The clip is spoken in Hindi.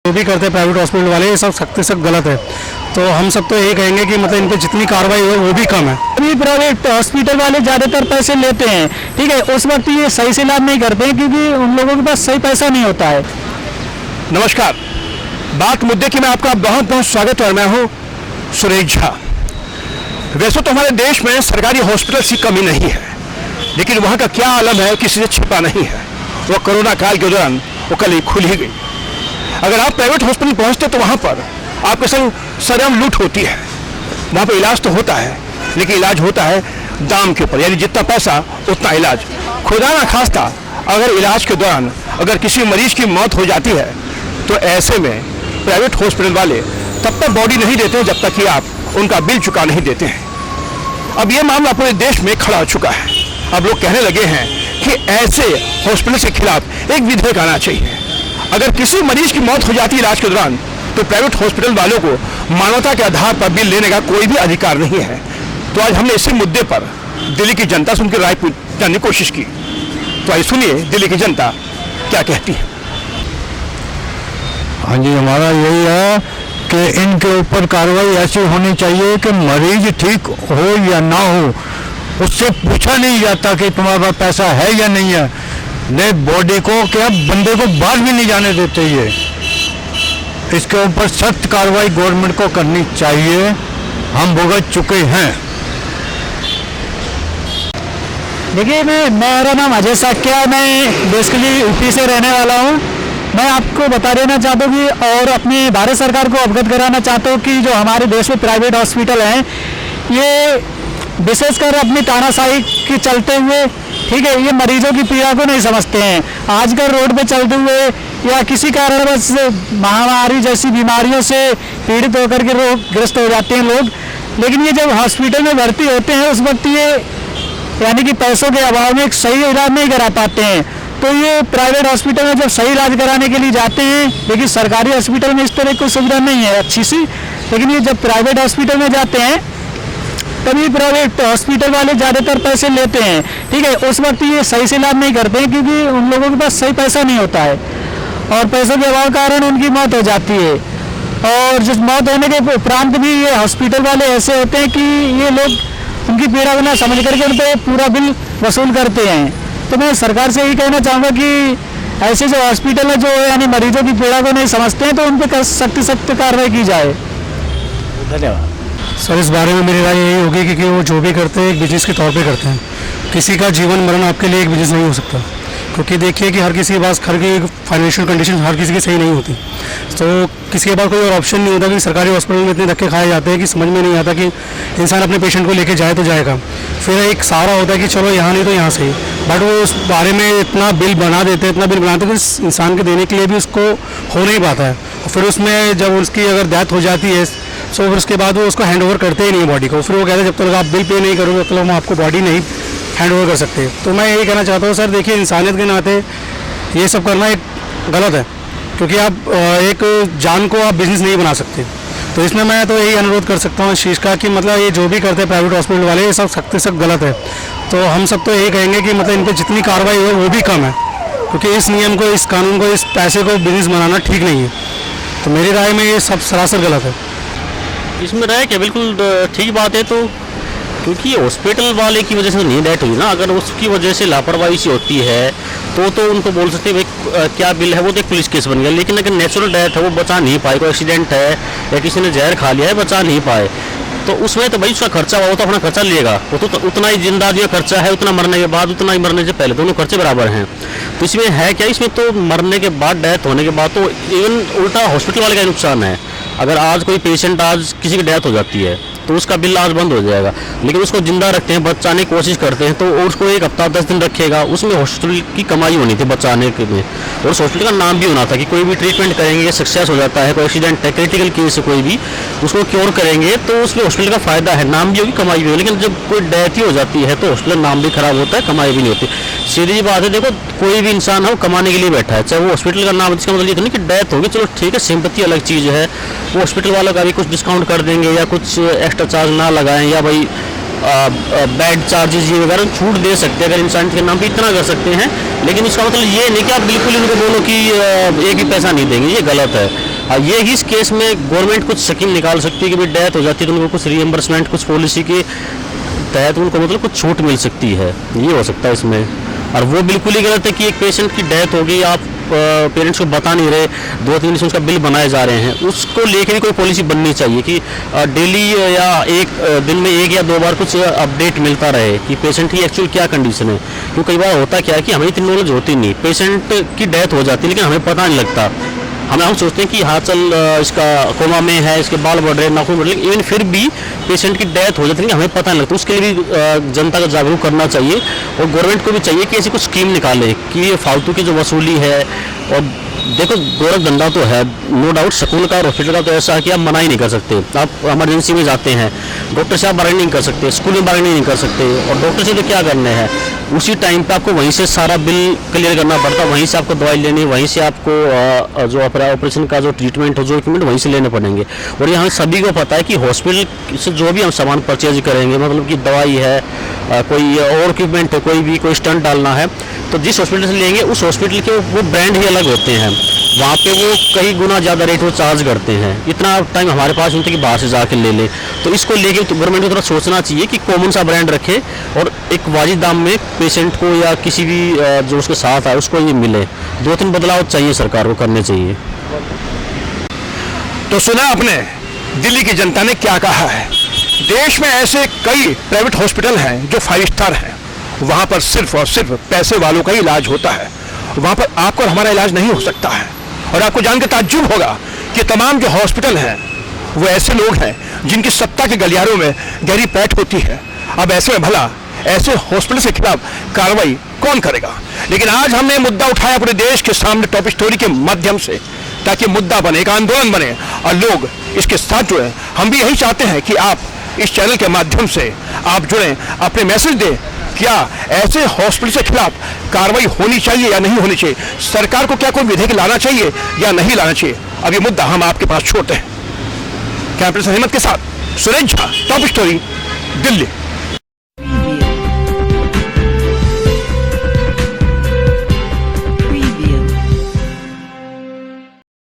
जो भी करते हैं प्राइवेट हॉस्पिटल वाले, ये सब सख्त से सख्त गलत है। तो हम सब तो यही कहेंगे कि मतलब इन पर जितनी कार्रवाई हो वो भी कम है। अभी प्राइवेट हॉस्पिटल वाले ज़्यादातर पैसे लेते हैं, ठीक है, उस वक्त ये सही से इलाज नहीं करते हैं क्योंकि उन लोगों के पास सही पैसा नहीं होता है। नमस्कार, बात मुद्दे की में आपका बहुत बहुत स्वागत है और मैं हूँ सुरेश झा। वैसे तो हमारे देश में सरकारी हॉस्पिटल की कमी नहीं है, लेकिन वहाँ का क्या आलम है किसी से छिपा नहीं है। वो कोरोना काल के दौरान वो कल ही खुल ही गई। अगर आप प्राइवेट हॉस्पिटल पहुँचते तो वहाँ पर आपके संग सरेआम लूट होती है। वहाँ पर इलाज तो होता है, लेकिन इलाज होता है दाम के ऊपर, यानी जितना पैसा उतना इलाज। खुदा ना खास्ता अगर इलाज के दौरान अगर किसी मरीज की मौत हो जाती है तो ऐसे में प्राइवेट हॉस्पिटल वाले तब तक बॉडी नहीं देते जब तक कि आप उनका बिल चुका नहीं देते हैं। अब ये मामला पूरे देश में खड़ा हो चुका है। अब लोग कहने लगे हैं कि ऐसे हॉस्पिटल के खिलाफ एक विधेयक आना चाहिए। अगर किसी मरीज की मौत हो जाती है इलाज के दौरान तो प्राइवेट हॉस्पिटल वालों को मानवता के आधार पर बिल लेने का कोई भी अधिकार नहीं है। तो आज हमने इसी मुद्दे पर दिल्ली की जनता से उनकी राय जानने की कोशिश की। तो आइए सुनिए दिल्ली की जनता क्या कहती है। हाँ जी, हमारा यही है कि इनके ऊपर कार्रवाई ऐसी होनी चाहिए कि मरीज ठीक हो या ना हो उससे पूछा नहीं जाता कि तुम्हारे पास पैसा है या नहीं है। ने बॉडी को क्या बंदे को बाहर भी नहीं जाने देते। ये इसके ऊपर सख्त कार्रवाई गवर्नमेंट को करनी चाहिए। हम भुगत चुके हैं। देखिए, मेरा नाम अजय साक्या, मैं बेसिकली यूपी से रहने वाला हूँ। मैं आपको बता देना चाहता हूँ कि और अपनी भारत सरकार को अवगत कराना चाहता हूँ कि जो हमारे देश में प्राइवेट हॉस्पिटल हैं ये विशेषकर अपनी तानाशाही के चलते हुए, ठीक है, ये मरीजों की पीड़ा को नहीं समझते हैं। आजकल रोड पे चलते हुए या किसी कारणवश महामारी जैसी बीमारियों से पीड़ित होकर के रोगग्रस्त हो जाते हैं लोग, लेकिन ये जब हॉस्पिटल में भर्ती होते हैं उस वक्त ये यानी कि पैसों के अभाव में एक सही इलाज नहीं करा पाते हैं। तो ये प्राइवेट हॉस्पिटल में जब सही इलाज कराने के लिए जाते हैं, लेकिन सरकारी हॉस्पिटल में इस तरह की सुविधा नहीं है अच्छी सी, लेकिन ये जब प्राइवेट हॉस्पिटल में जाते हैं तभी प्राइवेट हॉस्पिटल वाले ज़्यादातर पैसे लेते हैं, ठीक है, उस वक्त ये सही से इलाज नहीं करते हैं क्योंकि उन लोगों के पास सही पैसा नहीं होता है और पैसों के अभाव कारण उनकी मौत हो जाती है। और जिस मौत होने के उपरांत भी ये हॉस्पिटल वाले ऐसे होते हैं कि ये लोग उनकी पीड़ा को ना समझ करके उन पर पूरा बिल वसूल करते हैं। तो मैं सरकार से यही कहना चाहूँगा कि ऐसे जो हॉस्पिटल है जो यानी मरीजों की पीड़ा को नहीं समझते हैं तो उन पर सख्त कार्रवाई की जाए। धन्यवाद सर, इस बारे में मेरी राय यही होगी कि वो जो भी करते हैं एक बिजनेस के तौर पे करते हैं। किसी का जीवन मरण आपके लिए एक बिजनेस नहीं हो सकता, क्योंकि देखिए कि हर किसी के पास घर की फाइनेंशियल कंडीशन हर किसी की सही नहीं होती। तो किसी के पास कोई और ऑप्शन नहीं होता कि सरकारी हॉस्पिटल में इतने धक्के खाए जाते हैं कि समझ में नहीं आता कि इंसान अपने पेशेंट को लेके जाए तो जाएगा। फिर एक सहारा होता है कि चलो यहाँ नहीं तो यहाँ सही, बट वो उस बारे में इतना बिल बना देते हैं, इतना बिल बनाते हैं कि इंसान के देने के लिए भी उसको हो नहीं पाता है। और फिर उसमें जब उसकी अगर डेथ हो जाती है तो फिर उसके बाद वो उसको हैंड ओवर करते ही नहीं है बॉडी को। फिर वो कहते हैं जब तक आप बिल पे नहीं करोगे तब तक हम आपको बॉडी नहीं हैंड ओवर कर सकते। तो मैं यही कहना चाहता हूँ सर, देखिए इंसानियत के नाते ये सब करना एक गलत है, क्योंकि आप एक जान को आप बिजनेस नहीं बना सकते। तो इसमें मैं तो यही अनुरोध कर सकता हूँ इस चीज़ का कि मतलब ये जो भी करते हैं प्राइवेट हॉस्पिटल वाले, ये सब सख्त से सख्त गलत है। तो हम सब तो यही कहेंगे कि मतलब इन पर जितनी कार्रवाई हो वो भी कम है, क्योंकि इस नियम को, इस कानून को, इस पैसे को बिजनेस बनाना ठीक नहीं है। तो मेरी राय में ये सब सरासर गलत है। इसमें रहे क्या बिल्कुल ठीक बात है। तो क्योंकि हॉस्पिटल वाले की वजह से नहीं डेथ हुई ना, अगर उसकी वजह से लापरवाही सी होती है तो उनको बोल सकते हैं भाई क्या बिल है, वो तो एक पुलिस केस बन गया। लेकिन अगर नेचुरल डेथ है, वो बचा नहीं पाए, कोई एक्सीडेंट है या किसी ने जहर खा लिया है, बचा नहीं पाए, तो उसमें तो भाई उसका खर्चा हुआ, वो तो अपना खर्चा लेगा। वो तो उतना ही जिंदा जो खर्चा है उतना मरने के बाद, उतना ही मरने से पहले, दोनों खर्चे बराबर हैं। तो इसमें है क्या, इसमें तो मरने के बाद, डेथ होने के बाद तो इवन उल्टा हॉस्पिटल वाले का नुकसान है। अगर आज कोई पेशेंट, आज किसी की डेथ हो जाती है तो उसका बिल आज बंद हो जाएगा, लेकिन उसको जिंदा रखते हैं, बचाने की कोशिश करते हैं, तो उसको एक हफ्ता 10 दिन रखेगा, उसमें हॉस्पिटल की कमाई होनी थी बचाने के लिए, और उस हॉस्पिटल का नाम भी होना था कि कोई भी ट्रीटमेंट करेंगे सक्सेस हो जाता है, कोई एक्सीडेंट है, क्रिटिकल केस है, कोई भी उसको क्योर करेंगे तो उसमें हॉस्पिटल का फायदा है, नाम भी होगी, कमाई भी होगी। लेकिन जब कोई डेथ ही हो जाती है तो हॉस्पिटल नाम भी खराब होता है, कमाई भी नहीं होती। सीधी बात है, देखो कोई भी इंसान है वो कमाने के लिए बैठा है, चाहे वो हॉस्पिटल का नाम, इसका मतलब ये तो नहीं कि डेथ होगी चलो ठीक है, सिंपैथी अलग चीज़ है, वो हॉस्पिटल वालों का भी कुछ डिस्काउंट कर देंगे या कुछ एक्स्ट्रा चार्ज ना लगाएं या भाई बेड चार्जेस ये वगैरह छूट दे सकते हैं, अगर इंसान के नाम पे इतना कर सकते हैं। लेकिन इसका मतलब ये नहीं कि आप बिल्कुल उनको बोलो कि एक भी पैसा नहीं देंगे, ये गलत है। ये ही इस केस में गवर्नमेंट कुछ स्कीम निकाल सकती है कि भाई डेथ हो जाती है तो उनको कुछ रीएम्बर्समेंट कुछ पॉलिसी के तहत उनको मतलब कुछ छूट मिल सकती है, ये हो सकता है इसमें। और वो बिल्कुल ही गलत है कि एक पेशेंट की डेथ हो गई, आप पेरेंट्स को बता नहीं रहे, 2-3 दिन से उसका बिल बनाए जा रहे हैं, उसको लेकर भी कोई पॉलिसी बननी चाहिए कि डेली या एक दिन में 1 या 2 बार कुछ अपडेट मिलता रहे कि पेशेंट की एक्चुअल क्या कंडीशन है। क्योंकि कई बार होता क्या है कि हमें इतनी नॉलेज होती नहीं, पेशेंट की डेथ हो जाती है लेकिन हमें पता नहीं लगता। हम सोचते हैं कि हाँ चल इसका कोमा में है, इसके बाल बढ़ रहे हैं, नाखून बढ़ रहे हैं, इवन फिर भी पेशेंट की डेथ हो जाती है, हमें पता नहीं लगता। उसके लिए भी जनता को जागरूक करना चाहिए और गवर्नमेंट को भी चाहिए कि ऐसी कुछ स्कीम निकाले कि ये फालतू की जो वसूली है। और देखो गोरख धंधा तो है नो डाउट, स्कूल का और हॉस्पिटल का तो ऐसा है कि आप मना ही नहीं कर सकते। आप इमरजेंसी में जाते हैं, डॉक्टर से आप बार्गेनिंग नहीं कर सकते, स्कूल में बार्गेनिंग नहीं कर सकते, और डॉक्टर से तो क्या करने हैं, उसी टाइम पे आपको वहीं से सारा बिल क्लियर करना पड़ता है, वहीं से आपको दवाई लेनी, वहीं से आपको जो ऑपरेशन का जो ट्रीटमेंट हो, जो इक्विपमेंट वहीं से लेने पड़ेंगे। और ये हमें सभी को पता है कि हॉस्पिटल से जो भी हम सामान परचेज करेंगे, मतलब कि दवाई है, कोई और इक्विपमेंट है, कोई स्टंट डालना है, तो जिस हॉस्पिटल से लेंगे उस हॉस्पिटल के वो ब्रांड ही अलग होते हैं, वहाँ पे वो कई गुना ज़्यादा रेट वो चार्ज करते हैं। इतना टाइम हमारे पास नहीं होता कि बाहर से जाके ले लें। तो इसको लेके तो गवर्नमेंट को थोड़ा सोचना चाहिए कि कॉमन सा ब्रांड रखे और एक वाजिब दाम में पेशेंट को या किसी भी जो उसके साथ आए उसको ये मिले। 2-3 बदलाव चाहिए सरकार को करने चाहिए। तो सुना आपने दिल्ली की जनता ने क्या कहा है। देश में ऐसे कई प्राइवेट हॉस्पिटल हैं जो 5 स्टार हैं, वहाँ पर सिर्फ और सिर्फ पैसे वालों का ही इलाज होता है, वहाँ पर आपका और हमारा इलाज नहीं हो सकता है। और आपको जानकर ताज्जुब होगा कि तमाम जो हॉस्पिटल हैं वो ऐसे लोग हैं जिनकी सत्ता के गलियारों में गहरी पैठ होती है। अब ऐसे में भला ऐसे हॉस्पिटल के खिलाफ कार्रवाई कौन करेगा। लेकिन आज हमने मुद्दा उठाया पूरे देश के सामने टॉप स्टोरी के माध्यम से, ताकि मुद्दा बने, एक आंदोलन बने और लोग इसके साथ जुड़े। हम भी यही चाहते हैं कि आप इस चैनल के माध्यम से आप जुड़ें, अपने मैसेज दें। क्या ऐसे हॉस्पिटल के खिलाफ कार्रवाई होनी चाहिए या नहीं होनी चाहिए, सरकार को क्या कोई विधेयक लाना चाहिए या नहीं लाना चाहिए, अब ये मुद्दा हम आपके पास छोड़ते हैं। कैमरे से हिम्मत के साथ सुरेश झा, टॉप स्टोरी, दिल्ली।